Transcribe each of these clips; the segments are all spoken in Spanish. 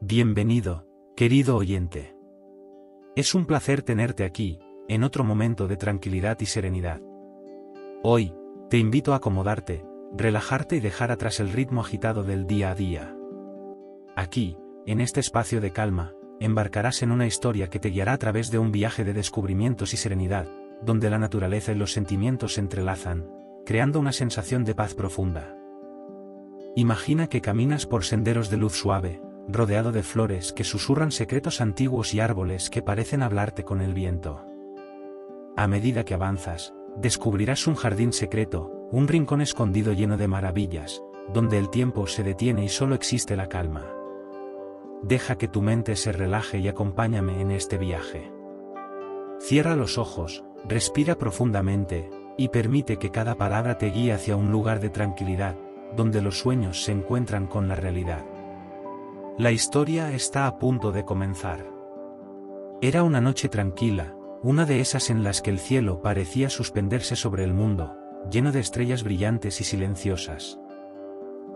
Bienvenido, querido oyente. Es un placer tenerte aquí, en otro momento de tranquilidad y serenidad. Hoy, te invito a acomodarte, relajarte y dejar atrás el ritmo agitado del día a día. Aquí, en este espacio de calma, embarcarás en una historia que te guiará a través de un viaje de descubrimientos y serenidad, donde la naturaleza y los sentimientos se entrelazan, creando una sensación de paz profunda. Imagina que caminas por senderos de luz suave, rodeado de flores que susurran secretos antiguos y árboles que parecen hablarte con el viento. A medida que avanzas, descubrirás un jardín secreto, un rincón escondido lleno de maravillas, donde el tiempo se detiene y solo existe la calma. Deja que tu mente se relaje y acompáñame en este viaje. Cierra los ojos, respira profundamente, y permite que cada palabra te guíe hacia un lugar de tranquilidad, donde los sueños se encuentran con la realidad. La historia está a punto de comenzar. Era una noche tranquila, una de esas en las que el cielo parecía suspenderse sobre el mundo, lleno de estrellas brillantes y silenciosas.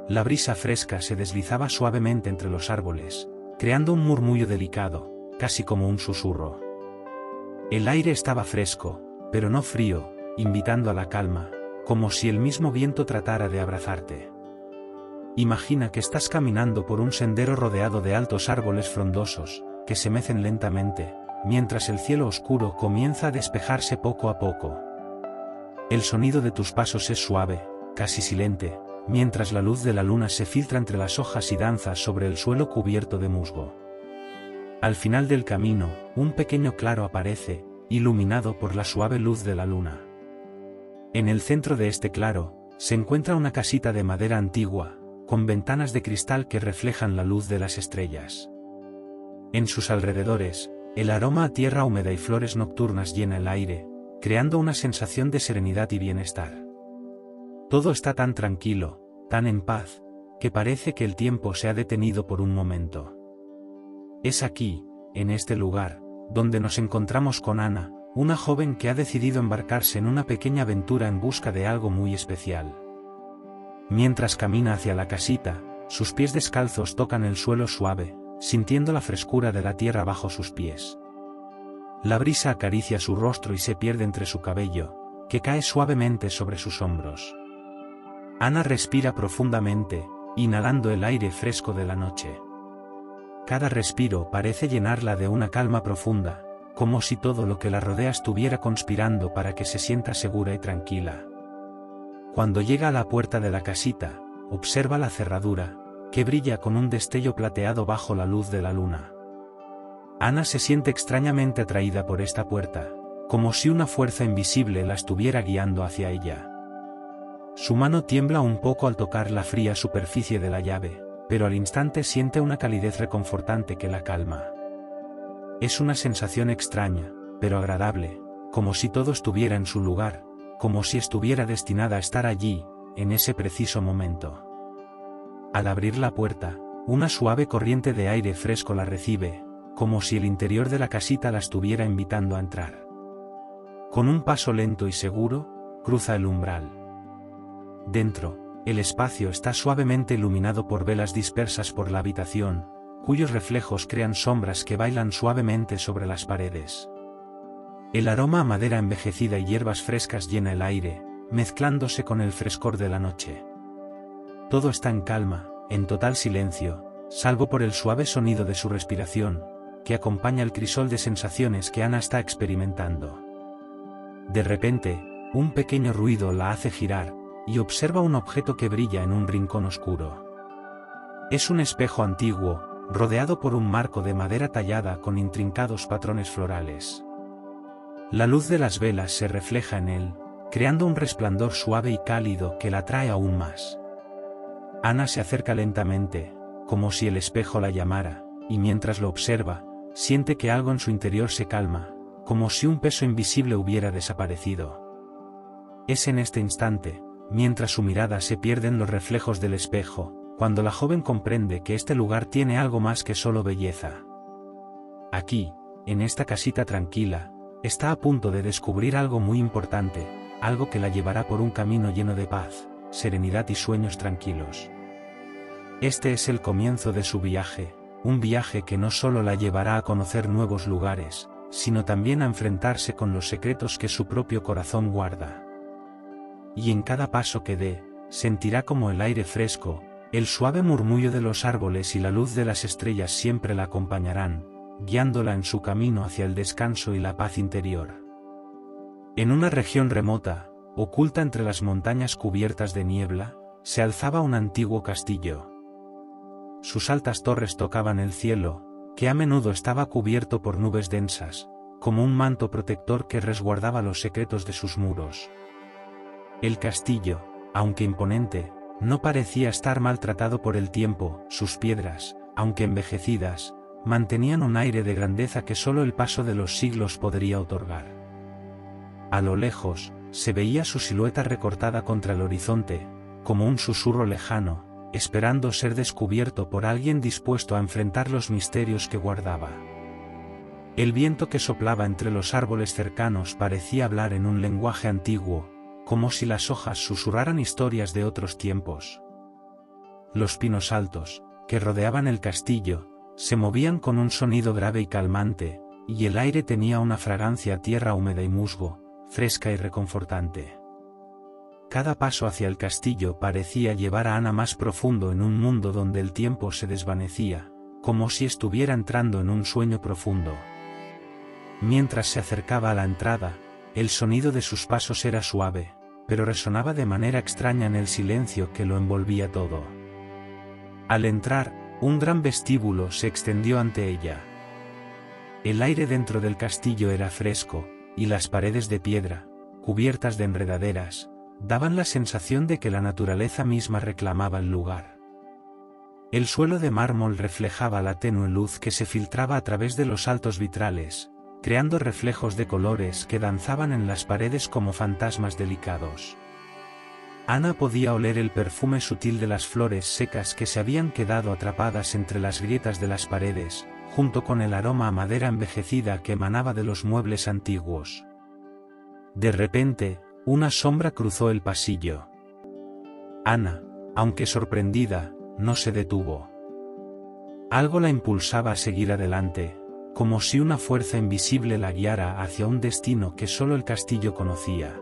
La brisa fresca se deslizaba suavemente entre los árboles, creando un murmullo delicado, casi como un susurro. El aire estaba fresco, pero no frío, invitando a la calma, como si el mismo viento tratara de abrazarte. Imagina que estás caminando por un sendero rodeado de altos árboles frondosos, que se mecen lentamente, mientras el cielo oscuro comienza a despejarse poco a poco. El sonido de tus pasos es suave, casi silente, mientras la luz de la luna se filtra entre las hojas y danza sobre el suelo cubierto de musgo. Al final del camino, un pequeño claro aparece, iluminado por la suave luz de la luna. En el centro de este claro, se encuentra una casita de madera antigua, con ventanas de cristal que reflejan la luz de las estrellas. En sus alrededores, el aroma a tierra húmeda y flores nocturnas llena el aire, creando una sensación de serenidad y bienestar. Todo está tan tranquilo, tan en paz, que parece que el tiempo se ha detenido por un momento. Es aquí, en este lugar, donde nos encontramos con Ana, una joven que ha decidido embarcarse en una pequeña aventura en busca de algo muy especial. Mientras camina hacia la casita, sus pies descalzos tocan el suelo suave, sintiendo la frescura de la tierra bajo sus pies. La brisa acaricia su rostro y se pierde entre su cabello, que cae suavemente sobre sus hombros. Ana respira profundamente, inhalando el aire fresco de la noche. Cada respiro parece llenarla de una calma profunda, como si todo lo que la rodea estuviera conspirando para que se sienta segura y tranquila. Cuando llega a la puerta de la casita, observa la cerradura, que brilla con un destello plateado bajo la luz de la luna. Ana se siente extrañamente atraída por esta puerta, como si una fuerza invisible la estuviera guiando hacia ella. Su mano tiembla un poco al tocar la fría superficie de la llave, pero al instante siente una calidez reconfortante que la calma. Es una sensación extraña, pero agradable, como si todo estuviera en su lugar, como si estuviera destinada a estar allí, en ese preciso momento. Al abrir la puerta, una suave corriente de aire fresco la recibe, como si el interior de la casita la estuviera invitando a entrar. Con un paso lento y seguro, cruza el umbral. Dentro, el espacio está suavemente iluminado por velas dispersas por la habitación, cuyos reflejos crean sombras que bailan suavemente sobre las paredes. El aroma a madera envejecida y hierbas frescas llena el aire, mezclándose con el frescor de la noche. Todo está en calma, en total silencio, salvo por el suave sonido de su respiración, que acompaña el crisol de sensaciones que Ana está experimentando. De repente, un pequeño ruido la hace girar, y observa un objeto que brilla en un rincón oscuro. Es un espejo antiguo, rodeado por un marco de madera tallada con intrincados patrones florales. La luz de las velas se refleja en él, creando un resplandor suave y cálido que la atrae aún más. Ana se acerca lentamente, como si el espejo la llamara, y mientras lo observa, siente que algo en su interior se calma, como si un peso invisible hubiera desaparecido. Es en este instante, mientras su mirada se pierde en los reflejos del espejo, cuando la joven comprende que este lugar tiene algo más que solo belleza. Aquí, en esta casita tranquila, está a punto de descubrir algo muy importante, algo que la llevará por un camino lleno de paz, serenidad y sueños tranquilos. Este es el comienzo de su viaje, un viaje que no solo la llevará a conocer nuevos lugares, sino también a enfrentarse con los secretos que su propio corazón guarda. Y en cada paso que dé, sentirá como el aire fresco, el suave murmullo de los árboles y la luz de las estrellas siempre la acompañarán, guiándola en su camino hacia el descanso y la paz interior. En una región remota, oculta entre las montañas cubiertas de niebla, se alzaba un antiguo castillo. Sus altas torres tocaban el cielo, que a menudo estaba cubierto por nubes densas, como un manto protector que resguardaba los secretos de sus muros. El castillo, aunque imponente, no parecía estar maltratado por el tiempo. Sus piedras, aunque envejecidas, mantenían un aire de grandeza que solo el paso de los siglos podría otorgar. A lo lejos, se veía su silueta recortada contra el horizonte, como un susurro lejano, esperando ser descubierto por alguien dispuesto a enfrentar los misterios que guardaba. El viento que soplaba entre los árboles cercanos parecía hablar en un lenguaje antiguo, como si las hojas susurraran historias de otros tiempos. Los pinos altos, que rodeaban el castillo, se movían con un sonido grave y calmante, y el aire tenía una fragancia a tierra húmeda y musgo, fresca y reconfortante. Cada paso hacia el castillo parecía llevar a Ana más profundo en un mundo donde el tiempo se desvanecía, como si estuviera entrando en un sueño profundo. Mientras se acercaba a la entrada, el sonido de sus pasos era suave, pero resonaba de manera extraña en el silencio que lo envolvía todo. Al entrar, un gran vestíbulo se extendió ante ella. El aire dentro del castillo era fresco, y las paredes de piedra, cubiertas de enredaderas, daban la sensación de que la naturaleza misma reclamaba el lugar. El suelo de mármol reflejaba la tenue luz que se filtraba a través de los altos vitrales, creando reflejos de colores que danzaban en las paredes como fantasmas delicados. Ana podía oler el perfume sutil de las flores secas que se habían quedado atrapadas entre las grietas de las paredes, junto con el aroma a madera envejecida que emanaba de los muebles antiguos. De repente, una sombra cruzó el pasillo. Ana, aunque sorprendida, no se detuvo. Algo la impulsaba a seguir adelante, como si una fuerza invisible la guiara hacia un destino que solo el castillo conocía.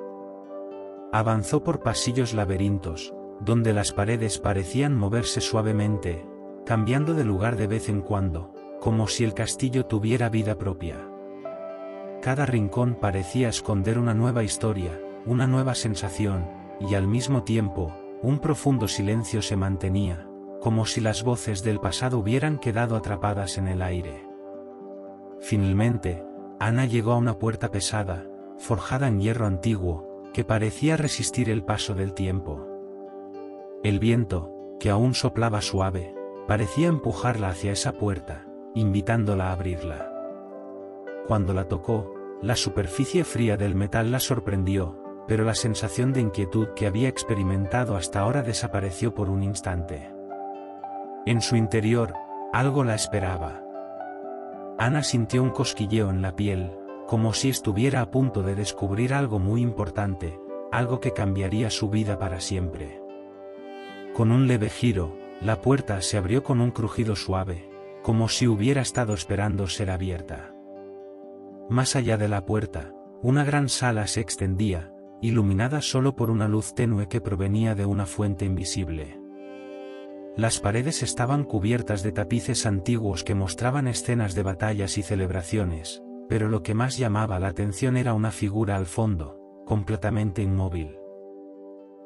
Avanzó por pasillos laberintos, donde las paredes parecían moverse suavemente, cambiando de lugar de vez en cuando, como si el castillo tuviera vida propia. Cada rincón parecía esconder una nueva historia, una nueva sensación, y al mismo tiempo, un profundo silencio se mantenía, como si las voces del pasado hubieran quedado atrapadas en el aire. Finalmente, Ana llegó a una puerta pesada, forjada en hierro antiguo, que parecía resistir el paso del tiempo. El viento, que aún soplaba suave, parecía empujarla hacia esa puerta, invitándola a abrirla. Cuando la tocó, la superficie fría del metal la sorprendió, pero la sensación de inquietud que había experimentado hasta ahora desapareció por un instante. En su interior, algo la esperaba. Ana sintió un cosquilleo en la piel, como si estuviera a punto de descubrir algo muy importante, algo que cambiaría su vida para siempre. Con un leve giro, la puerta se abrió con un crujido suave, como si hubiera estado esperando ser abierta. Más allá de la puerta, una gran sala se extendía, iluminada solo por una luz tenue que provenía de una fuente invisible. Las paredes estaban cubiertas de tapices antiguos que mostraban escenas de batallas y celebraciones, pero lo que más llamaba la atención era una figura al fondo, completamente inmóvil.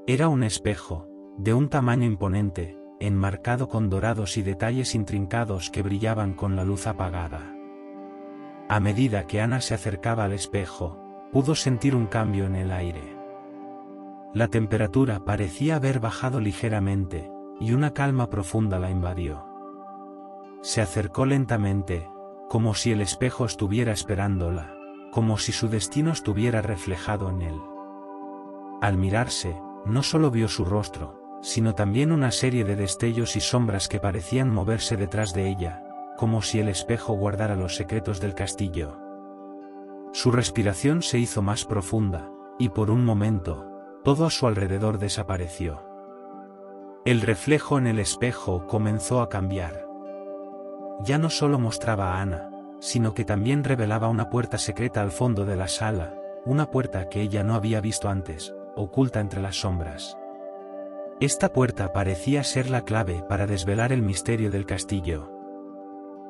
Era un espejo, de un tamaño imponente, enmarcado con dorados y detalles intrincados que brillaban con la luz apagada. A medida que Ana se acercaba al espejo, pudo sentir un cambio en el aire. La temperatura parecía haber bajado ligeramente, y una calma profunda la invadió. Se acercó lentamente, como si el espejo estuviera esperándola, como si su destino estuviera reflejado en él. Al mirarse, no solo vio su rostro, sino también una serie de destellos y sombras que parecían moverse detrás de ella, como si el espejo guardara los secretos del castillo. Su respiración se hizo más profunda, y por un momento, todo a su alrededor desapareció. El reflejo en el espejo comenzó a cambiar. ya no solo mostraba a Ana, sino que también revelaba una puerta secreta al fondo de la sala, una puerta que ella no había visto antes, oculta entre las sombras. Esta puerta parecía ser la clave para desvelar el misterio del castillo.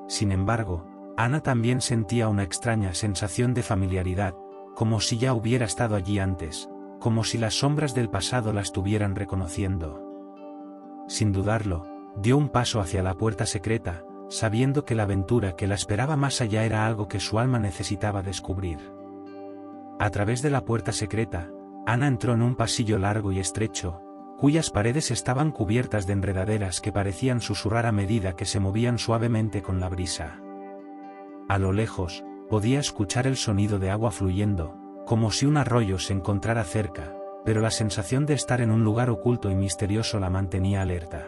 Sin embargo, Ana también sentía una extraña sensación de familiaridad, como si ya hubiera estado allí antes, como si las sombras del pasado la estuvieran reconociendo. Sin dudarlo, dio un paso hacia la puerta secreta, sabiendo que la aventura que la esperaba más allá era algo que su alma necesitaba descubrir. A través de la puerta secreta, Ana entró en un pasillo largo y estrecho, cuyas paredes estaban cubiertas de enredaderas que parecían susurrar a medida que se movían suavemente con la brisa. A lo lejos, podía escuchar el sonido de agua fluyendo, como si un arroyo se encontrara cerca, pero la sensación de estar en un lugar oculto y misterioso la mantenía alerta.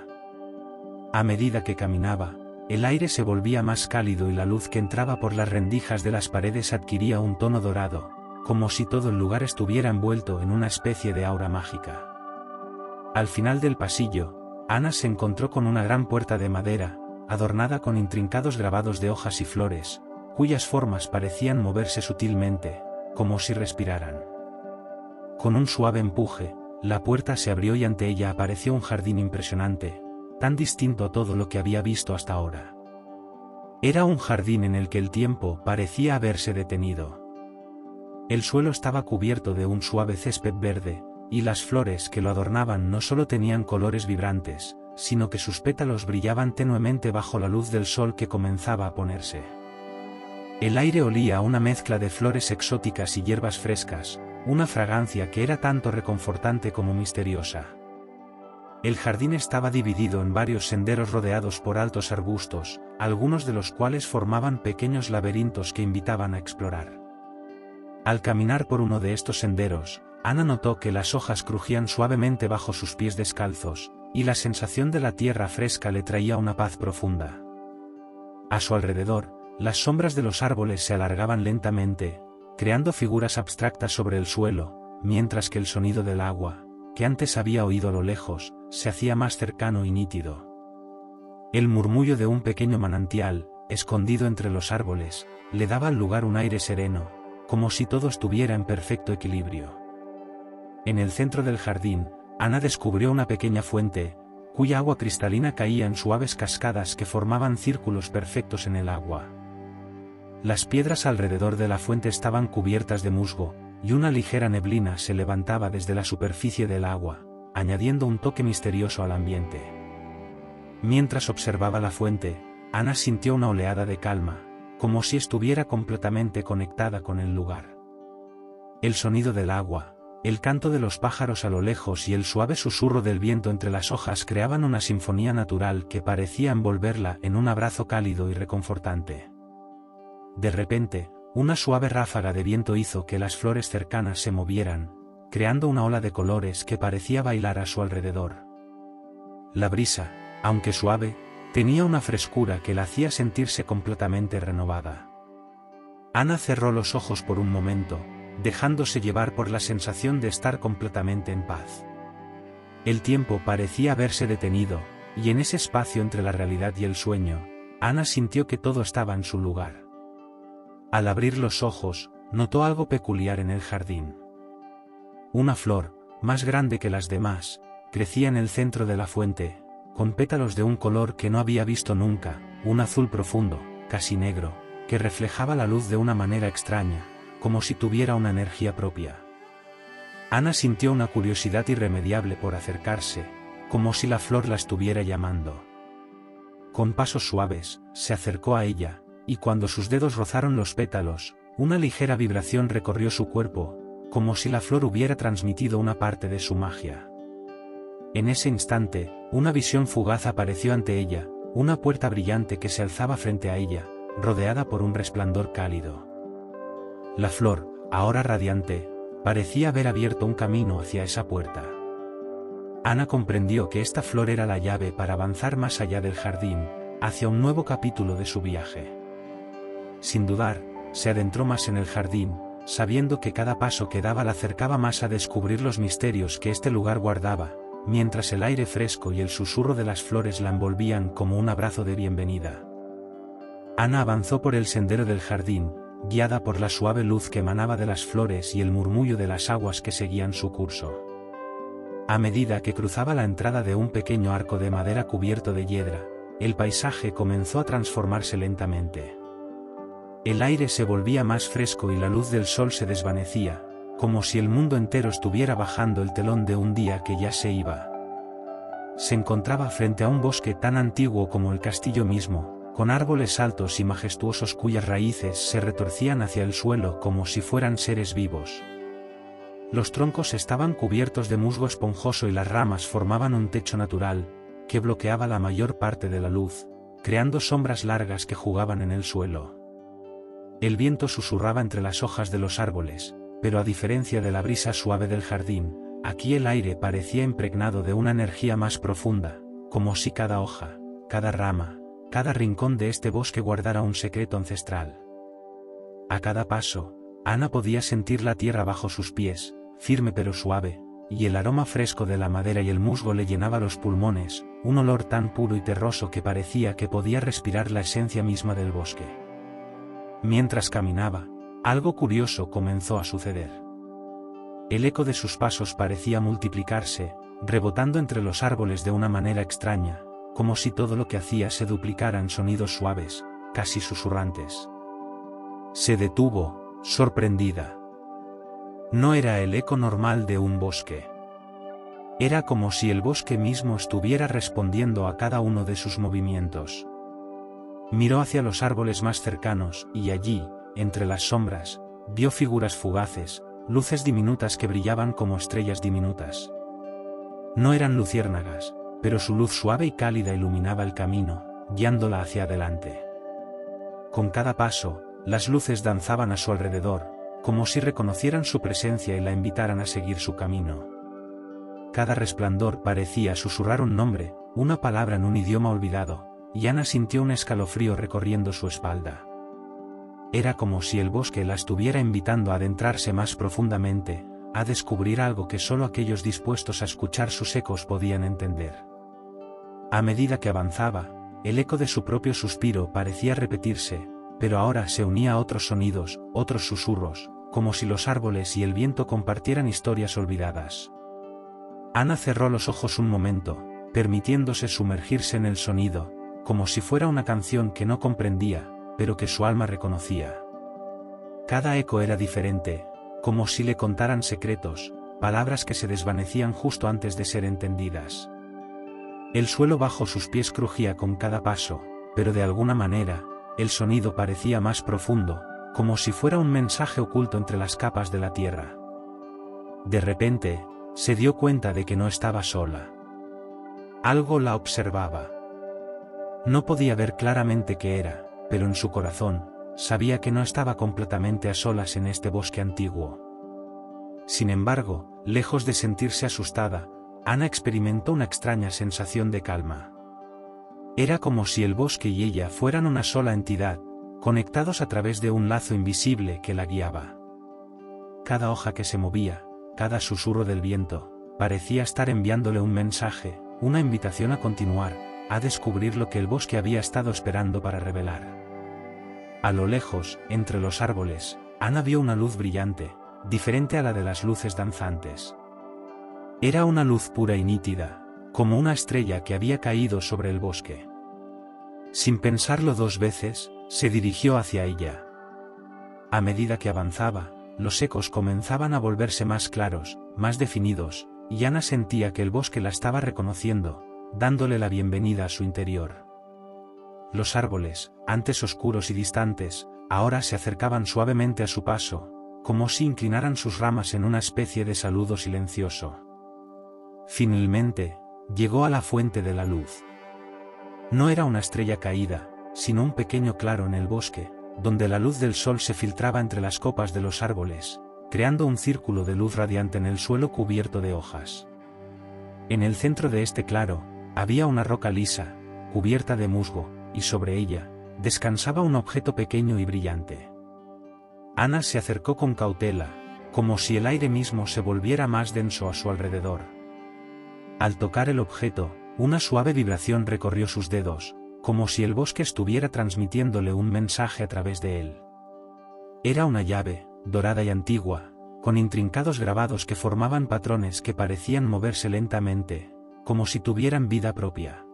A medida que caminaba, el aire se volvía más cálido y la luz que entraba por las rendijas de las paredes adquiría un tono dorado, como si todo el lugar estuviera envuelto en una especie de aura mágica. Al final del pasillo, Ana se encontró con una gran puerta de madera, adornada con intrincados grabados de hojas y flores, cuyas formas parecían moverse sutilmente, como si respiraran. Con un suave empuje, la puerta se abrió y ante ella apareció un jardín impresionante, tan distinto a todo lo que había visto hasta ahora. Era un jardín en el que el tiempo parecía haberse detenido. El suelo estaba cubierto de un suave césped verde, y las flores que lo adornaban no solo tenían colores vibrantes, sino que sus pétalos brillaban tenuemente bajo la luz del sol que comenzaba a ponerse. El aire olía a una mezcla de flores exóticas y hierbas frescas, una fragancia que era tanto reconfortante como misteriosa. El jardín estaba dividido en varios senderos rodeados por altos arbustos, algunos de los cuales formaban pequeños laberintos que invitaban a explorar. Al caminar por uno de estos senderos, Ana notó que las hojas crujían suavemente bajo sus pies descalzos, y la sensación de la tierra fresca le traía una paz profunda. A su alrededor, las sombras de los árboles se alargaban lentamente, creando figuras abstractas sobre el suelo, mientras que el sonido del agua, que antes había oído a lo lejos, se hacía más cercano y nítido. El murmullo de un pequeño manantial, escondido entre los árboles, le daba al lugar un aire sereno, como si todo estuviera en perfecto equilibrio. En el centro del jardín, Ana descubrió una pequeña fuente, cuya agua cristalina caía en suaves cascadas que formaban círculos perfectos en el agua. Las piedras alrededor de la fuente estaban cubiertas de musgo, y una ligera neblina se levantaba desde la superficie del agua, añadiendo un toque misterioso al ambiente. Mientras observaba la fuente, Ana sintió una oleada de calma, como si estuviera completamente conectada con el lugar. El sonido del agua, el canto de los pájaros a lo lejos y el suave susurro del viento entre las hojas creaban una sinfonía natural que parecía envolverla en un abrazo cálido y reconfortante. De repente, una suave ráfaga de viento hizo que las flores cercanas se movieran, creando una ola de colores que parecía bailar a su alrededor. La brisa, aunque suave, tenía una frescura que la hacía sentirse completamente renovada. Ana cerró los ojos por un momento, dejándose llevar por la sensación de estar completamente en paz. El tiempo parecía haberse detenido, y en ese espacio entre la realidad y el sueño, Ana sintió que todo estaba en su lugar. Al abrir los ojos, notó algo peculiar en el jardín. Una flor, más grande que las demás, crecía en el centro de la fuente, con pétalos de un color que no había visto nunca, un azul profundo, casi negro, que reflejaba la luz de una manera extraña, como si tuviera una energía propia. Ana sintió una curiosidad irremediable por acercarse, como si la flor la estuviera llamando. Con pasos suaves, se acercó a ella, y cuando sus dedos rozaron los pétalos, una ligera vibración recorrió su cuerpo, como si la flor hubiera transmitido una parte de su magia. En ese instante, una visión fugaz apareció ante ella, una puerta brillante que se alzaba frente a ella, rodeada por un resplandor cálido. La flor, ahora radiante, parecía haber abierto un camino hacia esa puerta. Ana comprendió que esta flor era la llave para avanzar más allá del jardín, hacia un nuevo capítulo de su viaje. Sin dudar, se adentró más en el jardín, sabiendo que cada paso que daba la acercaba más a descubrir los misterios que este lugar guardaba, mientras el aire fresco y el susurro de las flores la envolvían como un abrazo de bienvenida. Ana avanzó por el sendero del jardín, guiada por la suave luz que emanaba de las flores y el murmullo de las aguas que seguían su curso. A medida que cruzaba la entrada de un pequeño arco de madera cubierto de hiedra, el paisaje comenzó a transformarse lentamente. El aire se volvía más fresco y la luz del sol se desvanecía, como si el mundo entero estuviera bajando el telón de un día que ya se iba. Se encontraba frente a un bosque tan antiguo como el castillo mismo, con árboles altos y majestuosos cuyas raíces se retorcían hacia el suelo como si fueran seres vivos. Los troncos estaban cubiertos de musgo esponjoso y las ramas formaban un techo natural, que bloqueaba la mayor parte de la luz, creando sombras largas que jugaban en el suelo. El viento susurraba entre las hojas de los árboles, pero a diferencia de la brisa suave del jardín, aquí el aire parecía impregnado de una energía más profunda, como si cada hoja, cada rama, cada rincón de este bosque guardara un secreto ancestral. A cada paso, Ana podía sentir la tierra bajo sus pies, firme pero suave, y el aroma fresco de la madera y el musgo le llenaba los pulmones, un olor tan puro y terroso que parecía que podía respirar la esencia misma del bosque. Mientras caminaba, algo curioso comenzó a suceder. El eco de sus pasos parecía multiplicarse, rebotando entre los árboles de una manera extraña, como si todo lo que hacía se duplicara en sonidos suaves, casi susurrantes. Se detuvo, sorprendida. No era el eco normal de un bosque. Era como si el bosque mismo estuviera respondiendo a cada uno de sus movimientos. Miró hacia los árboles más cercanos, y allí, entre las sombras, vio figuras fugaces, luces diminutas que brillaban como estrellas diminutas. No eran luciérnagas, pero su luz suave y cálida iluminaba el camino, guiándola hacia adelante. Con cada paso, las luces danzaban a su alrededor, como si reconocieran su presencia y la invitaran a seguir su camino. Cada resplandor parecía susurrar un nombre, una palabra en un idioma olvidado, y Ana sintió un escalofrío recorriendo su espalda. Era como si el bosque la estuviera invitando a adentrarse más profundamente, a descubrir algo que solo aquellos dispuestos a escuchar sus ecos podían entender. A medida que avanzaba, el eco de su propio suspiro parecía repetirse, pero ahora se unía a otros sonidos, otros susurros, como si los árboles y el viento compartieran historias olvidadas. Ana cerró los ojos un momento, permitiéndose sumergirse en el sonido, como si fuera una canción que no comprendía, pero que su alma reconocía. Cada eco era diferente, como si le contaran secretos, palabras que se desvanecían justo antes de ser entendidas. El suelo bajo sus pies crujía con cada paso, pero de alguna manera, el sonido parecía más profundo, como si fuera un mensaje oculto entre las capas de la tierra. De repente, se dio cuenta de que no estaba sola. Algo la observaba. No podía ver claramente qué era, pero en su corazón, sabía que no estaba completamente a solas en este bosque antiguo. Sin embargo, lejos de sentirse asustada, Ana experimentó una extraña sensación de calma. Era como si el bosque y ella fueran una sola entidad, conectados a través de un lazo invisible que la guiaba. Cada hoja que se movía, cada susurro del viento, parecía estar enviándole un mensaje, una invitación a continuar, a descubrir lo que el bosque había estado esperando para revelar. A lo lejos, entre los árboles, Ana vio una luz brillante, diferente a la de las luces danzantes. Era una luz pura y nítida, como una estrella que había caído sobre el bosque. Sin pensarlo dos veces, se dirigió hacia ella. A medida que avanzaba, los ecos comenzaban a volverse más claros, más definidos, y Ana sentía que el bosque la estaba reconociendo, dándole la bienvenida a su interior. Los árboles, antes oscuros y distantes, ahora se acercaban suavemente a su paso, como si inclinaran sus ramas en una especie de saludo silencioso. Finalmente, llegó a la fuente de la luz. No era una estrella caída, sino un pequeño claro en el bosque, donde la luz del sol se filtraba entre las copas de los árboles, creando un círculo de luz radiante en el suelo cubierto de hojas. En el centro de este claro, había una roca lisa, cubierta de musgo, y sobre ella, descansaba un objeto pequeño y brillante. Ana se acercó con cautela, como si el aire mismo se volviera más denso a su alrededor. Al tocar el objeto, una suave vibración recorrió sus dedos, como si el bosque estuviera transmitiéndole un mensaje a través de él. Era una llave, dorada y antigua, con intrincados grabados que formaban patrones que parecían moverse lentamente, como si tuvieran vida propia.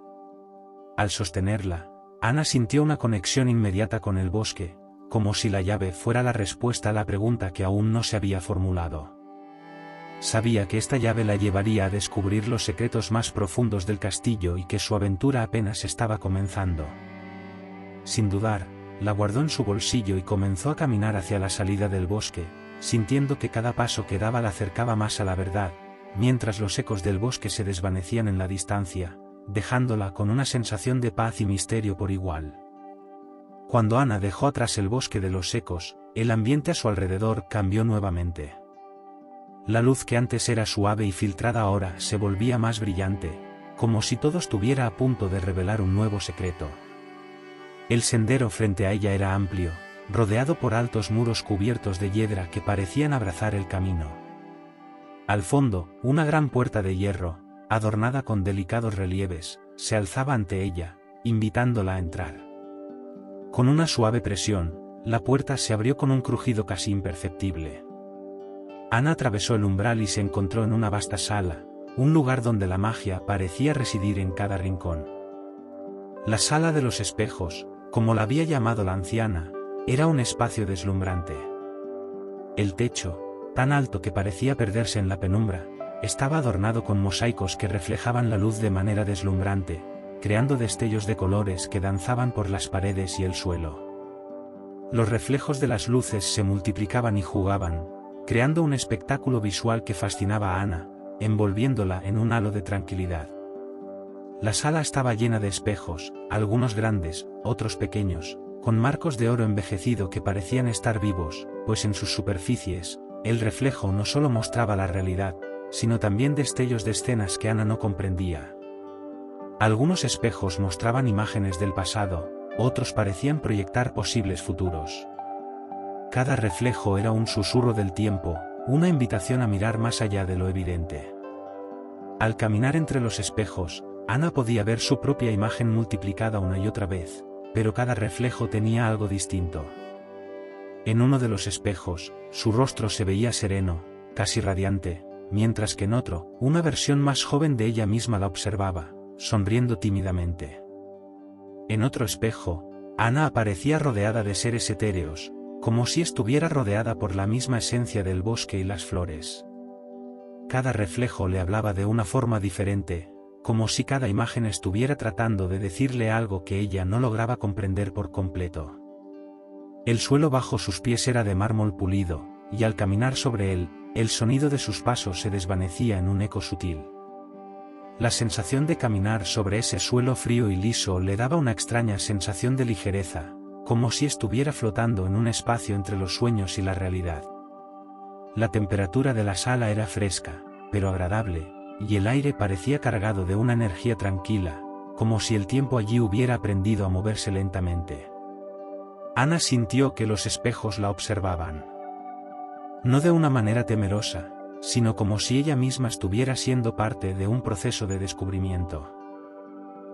Al sostenerla, Ana sintió una conexión inmediata con el bosque, como si la llave fuera la respuesta a la pregunta que aún no se había formulado. Sabía que esta llave la llevaría a descubrir los secretos más profundos del castillo y que su aventura apenas estaba comenzando. Sin dudar, la guardó en su bolsillo y comenzó a caminar hacia la salida del bosque, sintiendo que cada paso que daba la acercaba más a la verdad, mientras los ecos del bosque se desvanecían en la distancia, dejándola con una sensación de paz y misterio por igual. Cuando Ana dejó atrás el bosque de los ecos, el ambiente a su alrededor cambió nuevamente. La luz que antes era suave y filtrada ahora se volvía más brillante, como si todo estuviera a punto de revelar un nuevo secreto. El sendero frente a ella era amplio, rodeado por altos muros cubiertos de hiedra que parecían abrazar el camino. Al fondo, una gran puerta de hierro, adornada con delicados relieves, se alzaba ante ella, invitándola a entrar. Con una suave presión, la puerta se abrió con un crujido casi imperceptible. Ana atravesó el umbral y se encontró en una vasta sala, un lugar donde la magia parecía residir en cada rincón. La sala de los espejos, como la había llamado la anciana, era un espacio deslumbrante. El techo, tan alto que parecía perderse en la penumbra, estaba adornado con mosaicos que reflejaban la luz de manera deslumbrante, creando destellos de colores que danzaban por las paredes y el suelo. Los reflejos de las luces se multiplicaban y jugaban, creando un espectáculo visual que fascinaba a Ana, envolviéndola en un halo de tranquilidad. La sala estaba llena de espejos, algunos grandes, otros pequeños, con marcos de oro envejecido que parecían estar vivos, pues en sus superficies, el reflejo no solo mostraba la realidad, sino también destellos de escenas que Ana no comprendía. Algunos espejos mostraban imágenes del pasado, otros parecían proyectar posibles futuros. Cada reflejo era un susurro del tiempo, una invitación a mirar más allá de lo evidente. Al caminar entre los espejos, Ana podía ver su propia imagen multiplicada una y otra vez, pero cada reflejo tenía algo distinto. En uno de los espejos, su rostro se veía sereno, casi radiante, mientras que en otro, una versión más joven de ella misma la observaba, sonriendo tímidamente. En otro espejo, Ana aparecía rodeada de seres etéreos, como si estuviera rodeada por la misma esencia del bosque y las flores. Cada reflejo le hablaba de una forma diferente, como si cada imagen estuviera tratando de decirle algo que ella no lograba comprender por completo. El suelo bajo sus pies era de mármol pulido, y al caminar sobre él, el sonido de sus pasos se desvanecía en un eco sutil. La sensación de caminar sobre ese suelo frío y liso le daba una extraña sensación de ligereza, como si estuviera flotando en un espacio entre los sueños y la realidad. La temperatura de la sala era fresca, pero agradable, y el aire parecía cargado de una energía tranquila, como si el tiempo allí hubiera aprendido a moverse lentamente. Ana sintió que los espejos la observaban. No de una manera temerosa, sino como si ella misma estuviera siendo parte de un proceso de descubrimiento.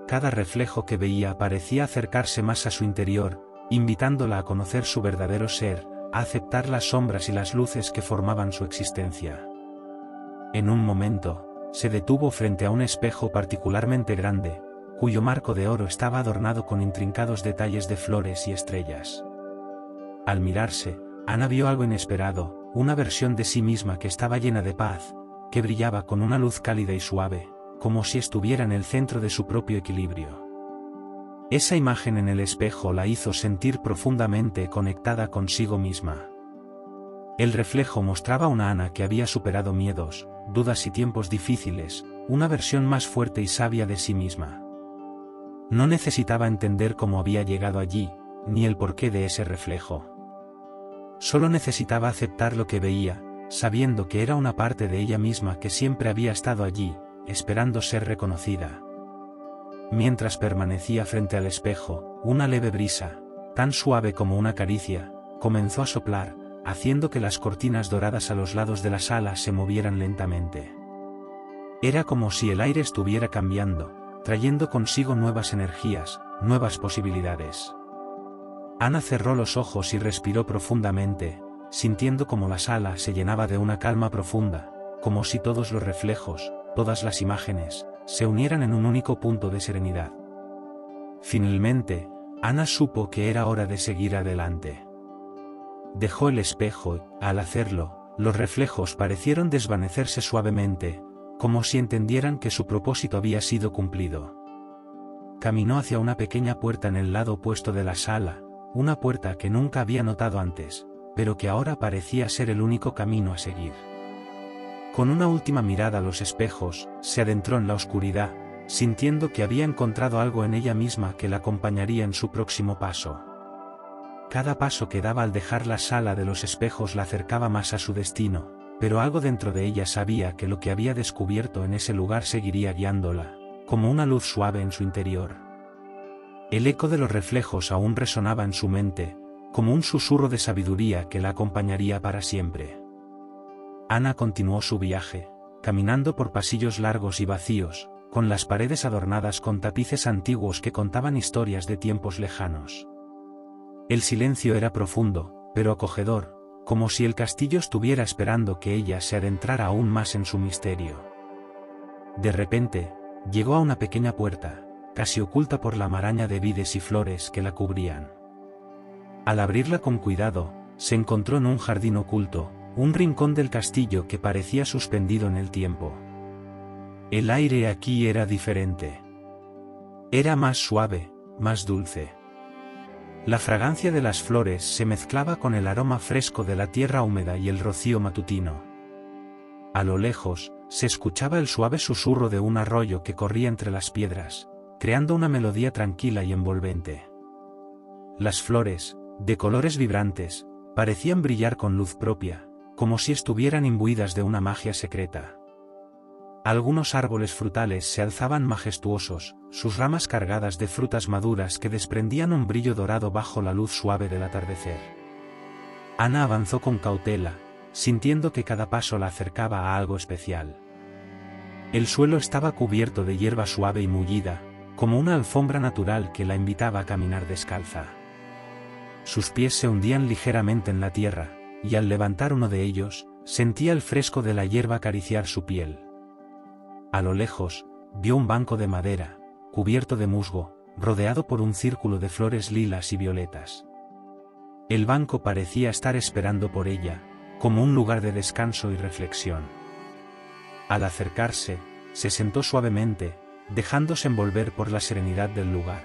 Cada reflejo que veía parecía acercarse más a su interior, invitándola a conocer su verdadero ser, a aceptar las sombras y las luces que formaban su existencia. En un momento, se detuvo frente a un espejo particularmente grande, cuyo marco de oro estaba adornado con intrincados detalles de flores y estrellas. Al mirarse, Ana vio algo inesperado, una versión de sí misma que estaba llena de paz, que brillaba con una luz cálida y suave, como si estuviera en el centro de su propio equilibrio. Esa imagen en el espejo la hizo sentir profundamente conectada consigo misma. El reflejo mostraba una Ana que había superado miedos, dudas y tiempos difíciles, una versión más fuerte y sabia de sí misma. No necesitaba entender cómo había llegado allí, ni el porqué de ese reflejo. Solo necesitaba aceptar lo que veía, sabiendo que era una parte de ella misma que siempre había estado allí, esperando ser reconocida. Mientras permanecía frente al espejo, una leve brisa, tan suave como una caricia, comenzó a soplar, haciendo que las cortinas doradas a los lados de la sala se movieran lentamente. Era como si el aire estuviera cambiando, trayendo consigo nuevas energías, nuevas posibilidades. Ana cerró los ojos y respiró profundamente, sintiendo como la sala se llenaba de una calma profunda, como si todos los reflejos, todas las imágenes, se unieran en un único punto de serenidad. Finalmente, Ana supo que era hora de seguir adelante. Dejó el espejo y, al hacerlo, los reflejos parecieron desvanecerse suavemente, como si entendieran que su propósito había sido cumplido. Caminó hacia una pequeña puerta en el lado opuesto de la sala, una puerta que nunca había notado antes, pero que ahora parecía ser el único camino a seguir. Con una última mirada a los espejos, se adentró en la oscuridad, sintiendo que había encontrado algo en ella misma que la acompañaría en su próximo paso. Cada paso que daba al dejar la sala de los espejos la acercaba más a su destino, pero algo dentro de ella sabía que lo que había descubierto en ese lugar seguiría guiándola, como una luz suave en su interior. El eco de los reflejos aún resonaba en su mente, como un susurro de sabiduría que la acompañaría para siempre. Ana continuó su viaje, caminando por pasillos largos y vacíos, con las paredes adornadas con tapices antiguos que contaban historias de tiempos lejanos. El silencio era profundo, pero acogedor, como si el castillo estuviera esperando que ella se adentrara aún más en su misterio. De repente, llegó a una pequeña puerta, casi oculta por la maraña de vides y flores que la cubrían. Al abrirla con cuidado, se encontró en un jardín oculto, un rincón del castillo que parecía suspendido en el tiempo. El aire aquí era diferente. Era más suave, más dulce. La fragancia de las flores se mezclaba con el aroma fresco de la tierra húmeda y el rocío matutino. A lo lejos, se escuchaba el suave susurro de un arroyo que corría entre las piedras, creando una melodía tranquila y envolvente. Las flores, de colores vibrantes, parecían brillar con luz propia, como si estuvieran imbuidas de una magia secreta. Algunos árboles frutales se alzaban majestuosos, sus ramas cargadas de frutas maduras que desprendían un brillo dorado bajo la luz suave del atardecer. Ana avanzó con cautela, sintiendo que cada paso la acercaba a algo especial. El suelo estaba cubierto de hierba suave y mullida, como una alfombra natural que la invitaba a caminar descalza. Sus pies se hundían ligeramente en la tierra, y al levantar uno de ellos, sentía el fresco de la hierba acariciar su piel. A lo lejos, vio un banco de madera, cubierto de musgo, rodeado por un círculo de flores lilas y violetas. El banco parecía estar esperando por ella, como un lugar de descanso y reflexión. Al acercarse, se sentó suavemente, dejándose envolver por la serenidad del lugar.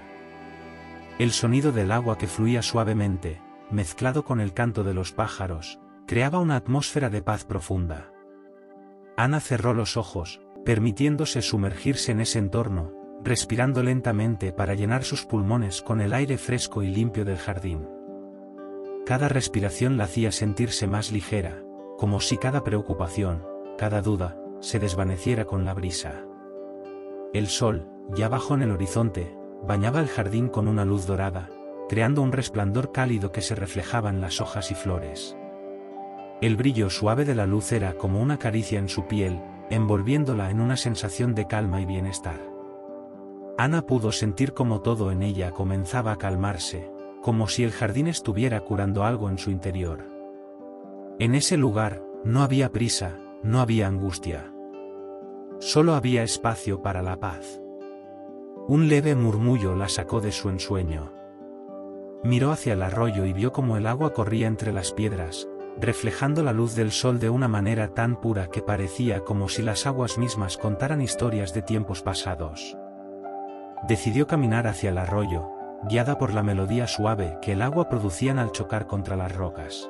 El sonido del agua que fluía suavemente, mezclado con el canto de los pájaros, creaba una atmósfera de paz profunda. Ana cerró los ojos, permitiéndose sumergirse en ese entorno, respirando lentamente para llenar sus pulmones con el aire fresco y limpio del jardín. Cada respiración la hacía sentirse más ligera, como si cada preocupación, cada duda, se desvaneciera con la brisa. El sol, ya bajo en el horizonte, bañaba el jardín con una luz dorada, creando un resplandor cálido que se reflejaba en las hojas y flores. El brillo suave de la luz era como una caricia en su piel, envolviéndola en una sensación de calma y bienestar. Ana pudo sentir como todo en ella comenzaba a calmarse, como si el jardín estuviera curando algo en su interior. En ese lugar, no había prisa, no había angustia. Solo había espacio para la paz. Un leve murmullo la sacó de su ensueño. Miró hacia el arroyo y vio cómo el agua corría entre las piedras, reflejando la luz del sol de una manera tan pura que parecía como si las aguas mismas contaran historias de tiempos pasados. Decidió caminar hacia el arroyo, guiada por la melodía suave que el agua producía al chocar contra las rocas.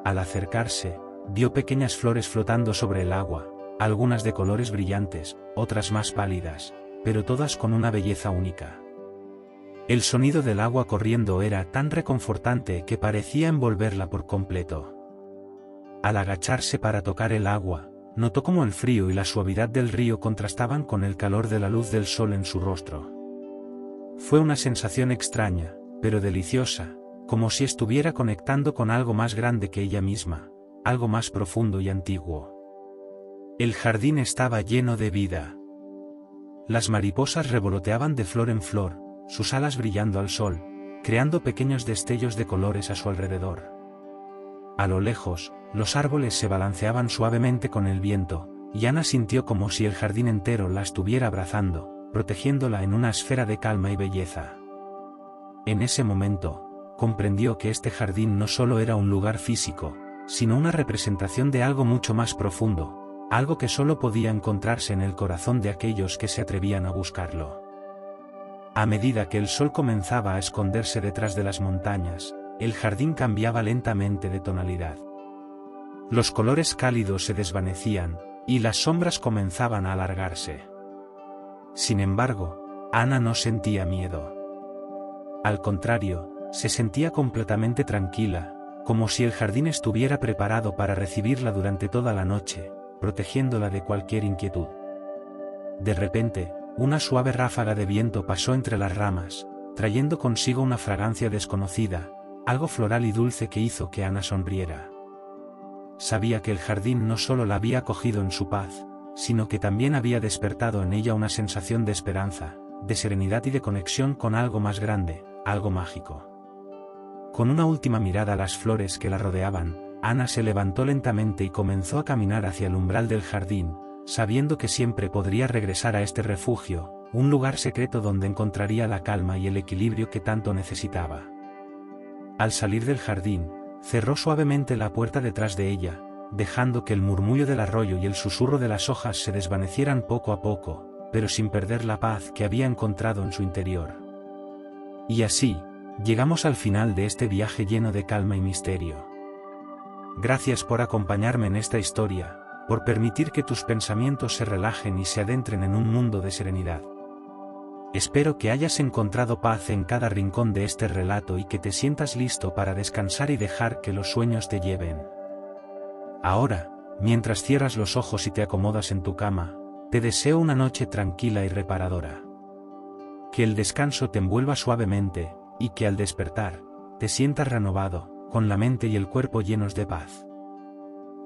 Al acercarse, vio pequeñas flores flotando sobre el agua, algunas de colores brillantes, otras más pálidas, pero todas con una belleza única. El sonido del agua corriendo era tan reconfortante que parecía envolverla por completo. Al agacharse para tocar el agua, notó cómo el frío y la suavidad del río contrastaban con el calor de la luz del sol en su rostro. Fue una sensación extraña, pero deliciosa, como si estuviera conectando con algo más grande que ella misma, algo más profundo y antiguo. El jardín estaba lleno de vida. Las mariposas revoloteaban de flor en flor, sus alas brillando al sol, creando pequeños destellos de colores a su alrededor. A lo lejos, los árboles se balanceaban suavemente con el viento, y Ana sintió como si el jardín entero la estuviera abrazando, protegiéndola en una esfera de calma y belleza. En ese momento, comprendió que este jardín no solo era un lugar físico, sino una representación de algo mucho más profundo, algo que solo podía encontrarse en el corazón de aquellos que se atrevían a buscarlo. A medida que el sol comenzaba a esconderse detrás de las montañas, el jardín cambiaba lentamente de tonalidad. Los colores cálidos se desvanecían, y las sombras comenzaban a alargarse. Sin embargo, Ana no sentía miedo. Al contrario, se sentía completamente tranquila, como si el jardín estuviera preparado para recibirla durante toda la noche, protegiéndola de cualquier inquietud. De repente, una suave ráfaga de viento pasó entre las ramas, trayendo consigo una fragancia desconocida, algo floral y dulce que hizo que Ana sonriera. Sabía que el jardín no solo la había acogido en su paz, sino que también había despertado en ella una sensación de esperanza, de serenidad y de conexión con algo más grande, algo mágico. Con una última mirada a las flores que la rodeaban, Ana se levantó lentamente y comenzó a caminar hacia el umbral del jardín, sabiendo que siempre podría regresar a este refugio, un lugar secreto donde encontraría la calma y el equilibrio que tanto necesitaba. Al salir del jardín, cerró suavemente la puerta detrás de ella, dejando que el murmullo del arroyo y el susurro de las hojas se desvanecieran poco a poco, pero sin perder la paz que había encontrado en su interior. Y así, llegamos al final de este viaje lleno de calma y misterio. Gracias por acompañarme en esta historia, por permitir que tus pensamientos se relajen y se adentren en un mundo de serenidad. Espero que hayas encontrado paz en cada rincón de este relato y que te sientas listo para descansar y dejar que los sueños te lleven. Ahora, mientras cierras los ojos y te acomodas en tu cama, te deseo una noche tranquila y reparadora. Que el descanso te envuelva suavemente, y que al despertar, te sientas renovado, con la mente y el cuerpo llenos de paz.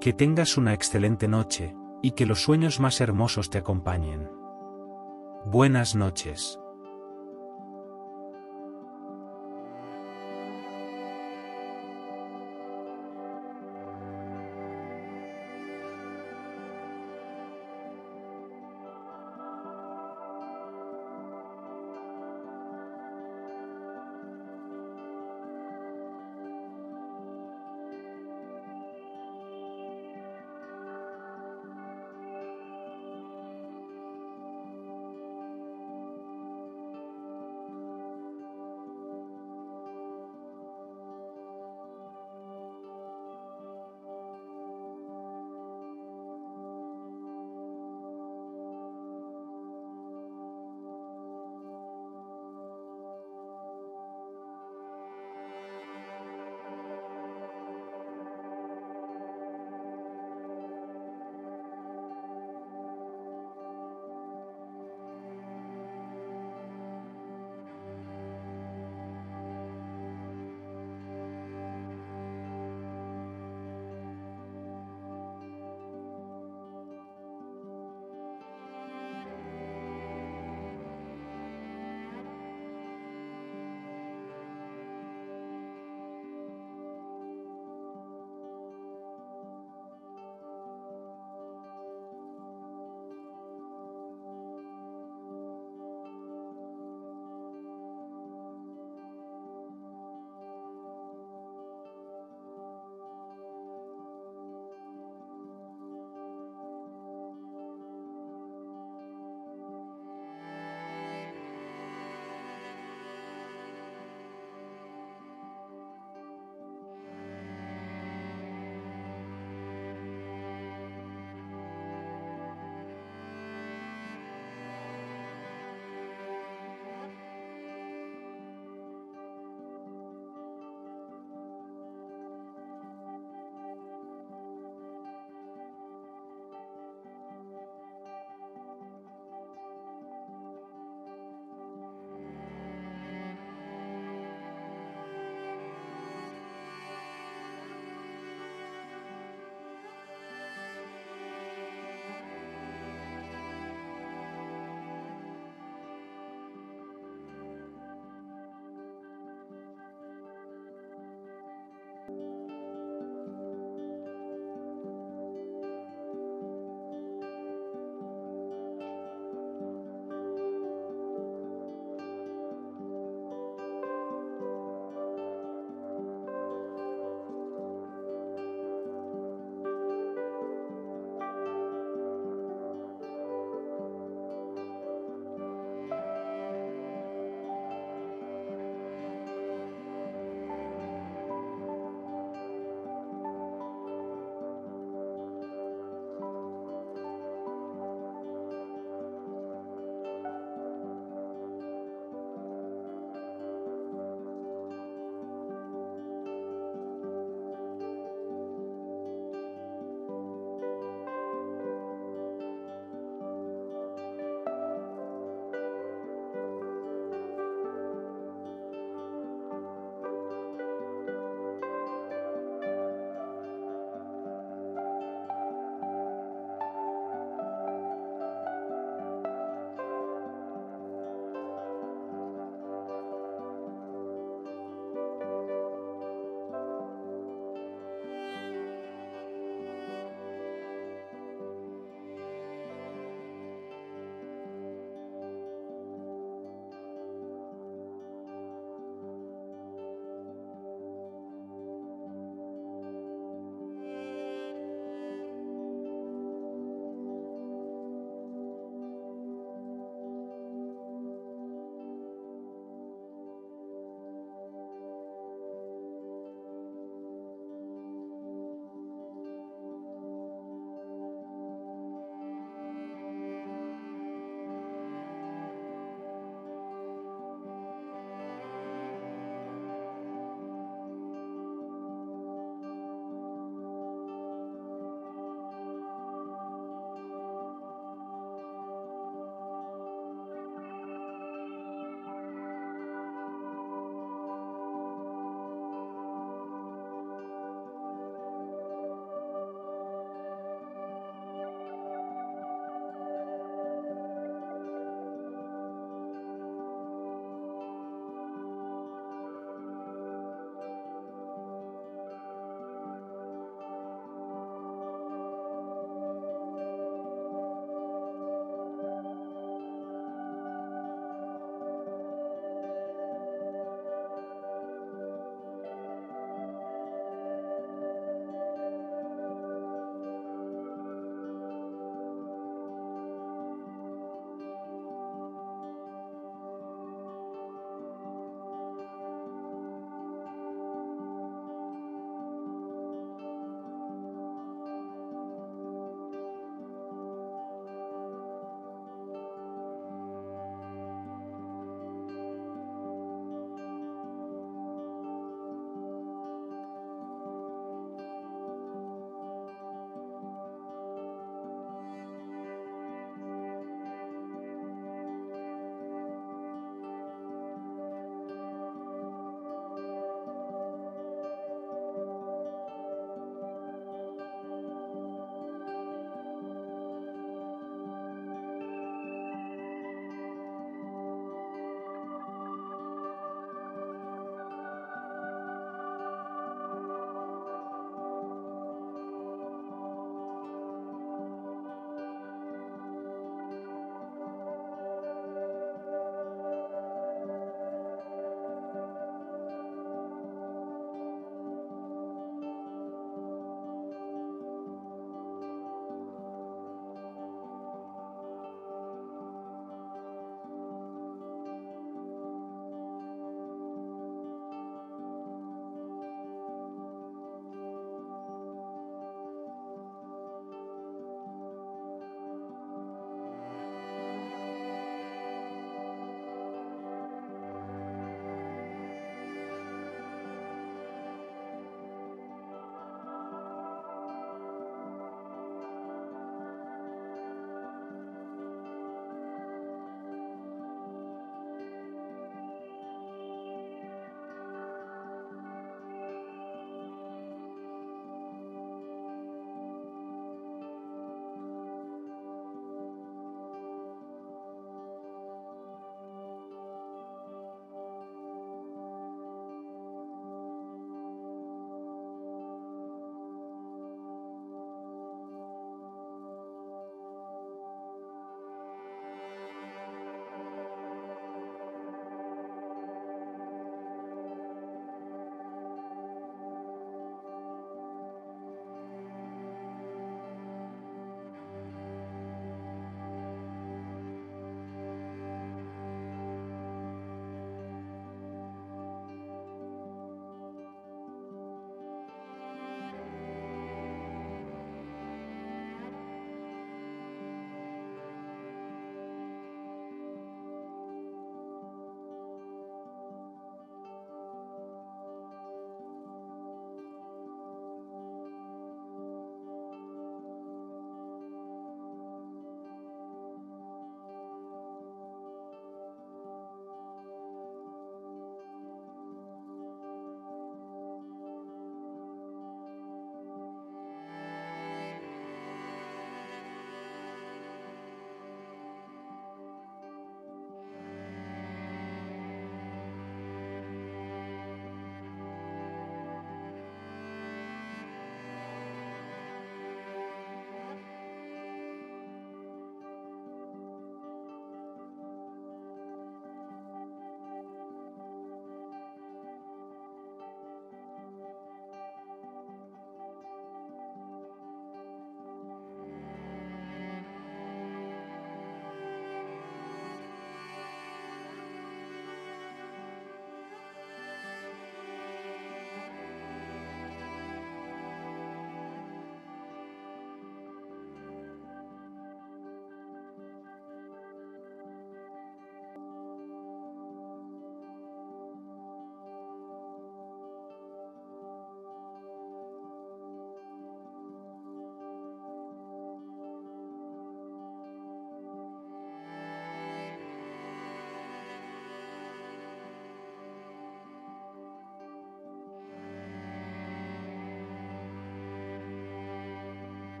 Que tengas una excelente noche, y que los sueños más hermosos te acompañen. Buenas noches.